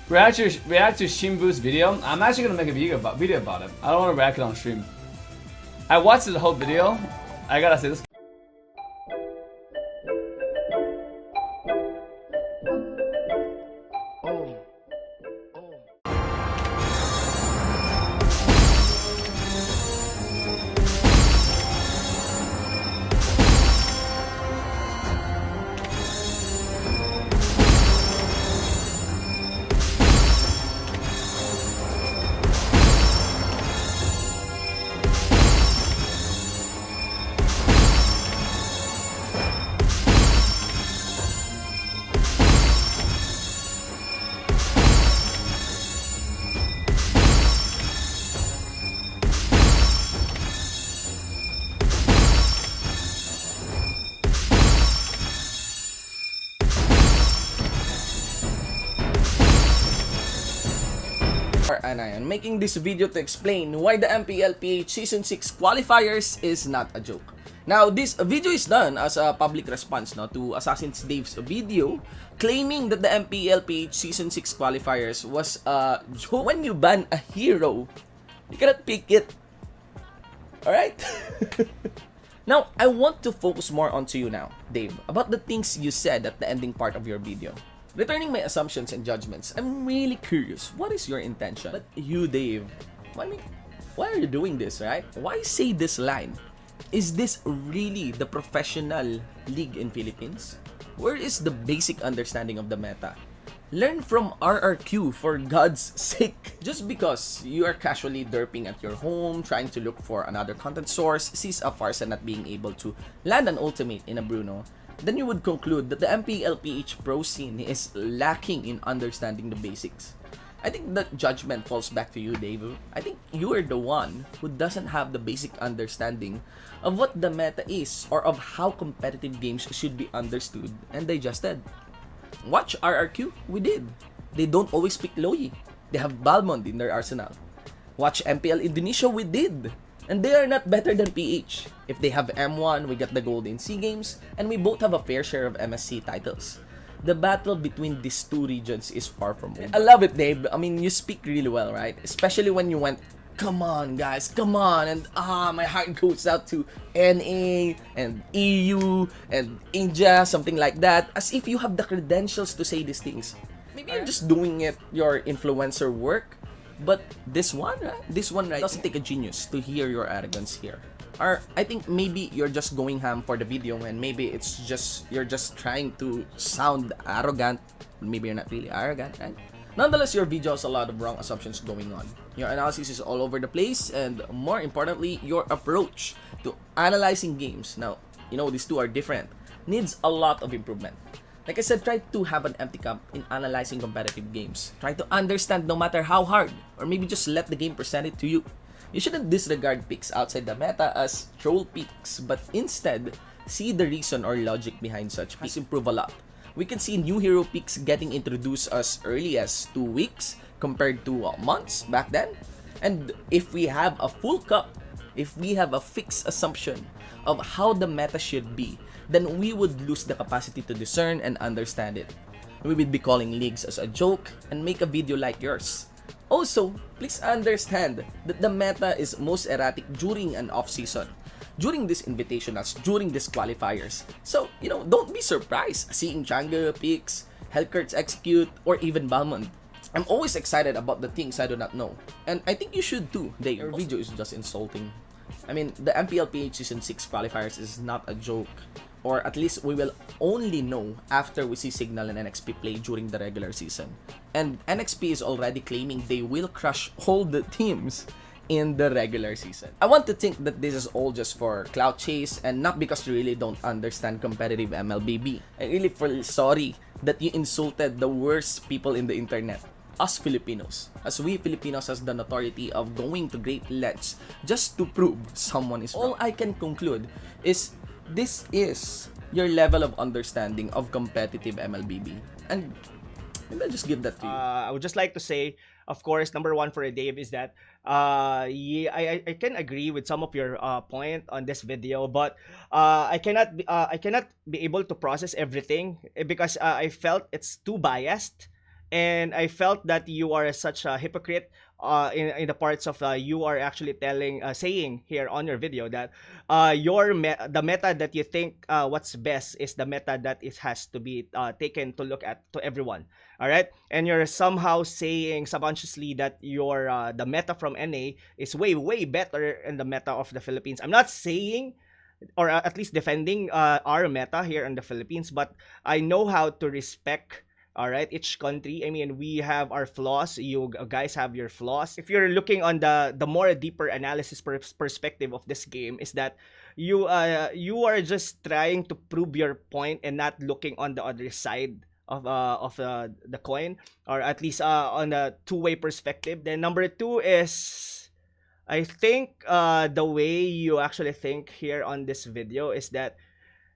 React to Shimbu's video. I'm actually gonna make a video about it. I don't want to react it on stream. I watched the whole video. I gotta say this. And I am making this video to explain why the MPL PH Season 6 Qualifiers is not a joke. Now, this video is done as a public response to Assassin's Dave's video claiming that the MPL PH Season 6 Qualifiers was a joke. When you ban a hero, you cannot pick it. Alright? Now, I want to focus more onto you now, Dave, about the things you said at the ending part of your video. Returning my assumptions and judgments, I'm really curious. What is your intention? But you, Dave, why are you doing this, right? Why say this line? Is this really the professional league in Philippines? Where is the basic understanding of the meta? Learn from RRQ, for God's sake. Just because you are casually derping at your home, trying to look for another content source, sees a farce at not being able to land an ultimate in a Bruno, then you would conclude that the MPL PH pro scene is lacking in understanding the basics. I think that judgment falls back to you, Dave. I think you are the one who doesn't have the basic understanding of what the meta is or of how competitive games should be understood and digested. Watch RRQ, we did. They don't always pick Loyi. They have Balmond in their arsenal. Watch MPL Indonesia, we did. And they are not better than PH. If they have M1, we get the gold in SEA Games, and we both have a fair share of MSC titles. The battle between these two regions is far from over. I love it, Dave. I mean, you speak really well, right? Especially when you went, come on, guys, come on. And my heart goes out to NA and EU and India, something like that. As if you have the credentials to say these things. Maybe you're just doing it, your influencer work. But this one, right, doesn't take a genius to hear your arrogance here. Or I think maybe you're just going ham for the video and maybe it's just, you're just trying to sound arrogant. Maybe you're not really arrogant, right? Nonetheless, your video has a lot of wrong assumptions going on. Your analysis is all over the place and more importantly, your approach to analyzing games. Now, you know, these two are different. Needs a lot of improvement. Like I said, try to have an empty cup in analyzing competitive games. Try to understand no matter how hard, or maybe just let the game present it to you. You shouldn't disregard picks outside the meta as troll picks, but instead, see the reason or logic behind such picks. Improve a lot. We can see new hero picks getting introduced as early as 2 weeks compared to months back then. And if we have a full cup, if we have a fixed assumption of how the meta should be, then we would lose the capacity to discern and understand it. We would be calling leagues as a joke and make a video like yours. Also, please understand that the meta is most erratic during an off-season, during these invitationals, during these qualifiers. So, you know, don't be surprised seeing Changa picks, Hellcurts execute, or even Balmond. I'm always excited about the things I do not know. And I think you should too, Dave. Your video is just insulting. I mean, the MPL PH Season 6 Qualifiers is not a joke. Or at least we will only know after we see Signal and NXP play during the regular season. And NXP is already claiming they will crush all the teams in the regular season. I want to think that this is all just for clout chase and not because you really don't understand competitive MLBB. I really feel sorry that you insulted the worst people in the internet. Us Filipinos. As we Filipinos has the notoriety of going to great lengths just to prove someone is wrong. All I can conclude is this is your level of understanding of competitive MLBB. And Maybe I'll just give that to you. I would just like to say, of course, number one for Dave is that yeah, I can agree with some of your point on this video, but I cannot be able to process everything because I felt it's too biased, and I felt that you are such a hypocrite in the parts of you are actually saying here on your video that the meta that you think what's best is the meta that it has to be taken to look at to everyone. All right, and you're somehow saying subconsciously that your the meta from NA is way better in the meta of the Philippines. I'm not saying, or at least defending our meta here in the Philippines, but I know how to respect, all right, each country. I mean, we have our flaws, you guys have your flaws. If you're looking on the more deeper analysis perspective of this game, is that you are just trying to prove your point and not looking on the other side of the coin, or at least on a two-way perspective. Then number two is, I think the way you actually think here on this video is that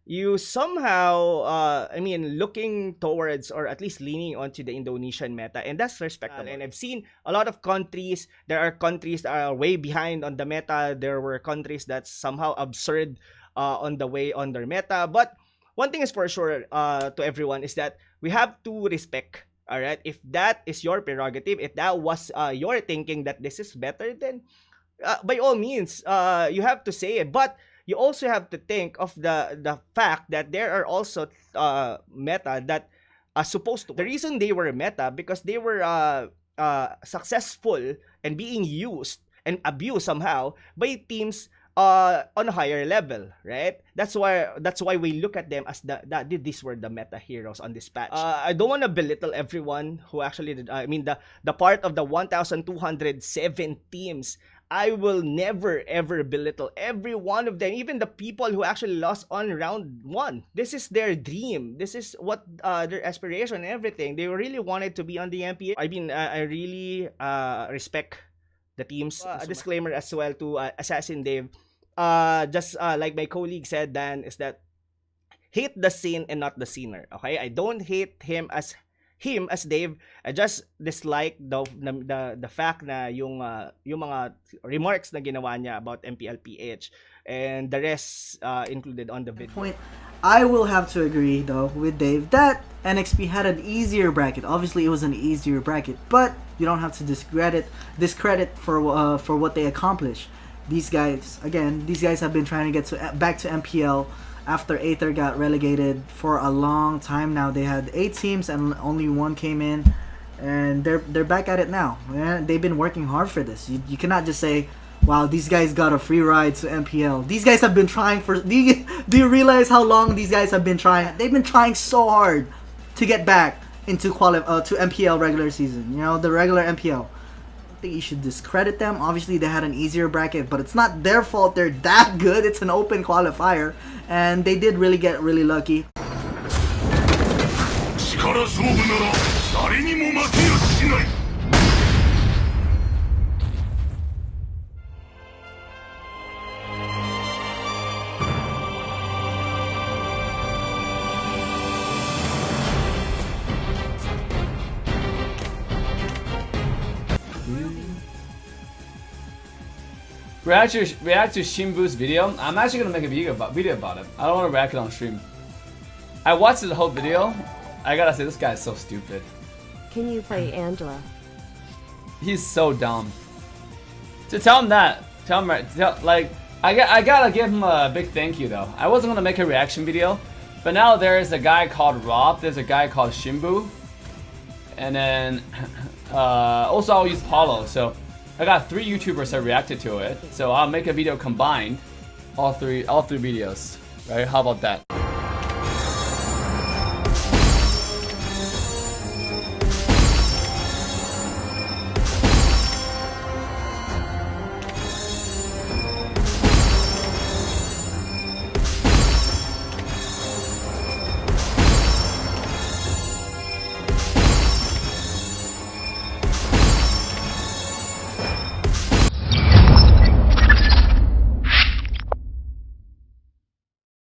you somehow, I mean, looking towards, or at least leaning onto the Indonesian meta, and that's respectable. And I've seen a lot of countries, there are countries that are way behind on the meta, there were countries that's somehow absurd on their meta, but one thing is for sure to everyone is that we have to respect, all right? If that is your prerogative, if that was your thinking that this is better, then by all means, you have to say it. But you also have to think of the fact that there are also meta that are supposed to. The reason they were meta because they were successful and being used and abused somehow by teams on a higher level, right? That's why we look at them as these were the meta heroes on this patch. I don't want to belittle everyone who actually did. I mean, the part of the 1,207 teams. I will never ever belittle every one of them, even the people who actually lost on round 1. This is their dream. This is what their aspiration and everything. They really wanted to be on the MPL. I mean, I really respect the teams. A disclaimer as well to Assassin Dave. Just like my colleague said, Dan, is that hate the scene and not the scener. Okay, I don't hate him as Dave. I just dislike the fact na yung mga remarks na ginawa niya about MPL PH and the rest included on the video. I will have to agree though with Dave that NXP had an easier bracket. Obviously it was an easier bracket, but you don't have to discredit for what they accomplished. These guys have been trying to get back to MPL after Aether got relegated for a long time now. They had 8 teams and only 1 came in, and they're back at it now. And they've been working hard for this. You cannot just say, wow, these guys got a free ride to MPL. These guys have been trying for... Do you realize how long these guys have been trying? They've been trying so hard to get back into to MPL regular season. You know, the regular MPL. I think you should discredit them. Obviously, they had an easier bracket, but it's not their fault they're that good. It's an open qualifier, and they did really get really lucky. React to Shimbu's video. I'm actually gonna make a video about it. I don't want to react it on stream. I watched the whole video. I gotta say, this guy is so stupid. Can you play Angela? He's so dumb. To tell him that, like, I gotta give him a big thank you though. I wasn't gonna make a reaction video, but now there is a guy called Rob. There's a guy called Shimbu, and then also I'll use Paulo. So I got 3 YouTubers that reacted to it, so I'll make a video combined, all three videos, right? How about that?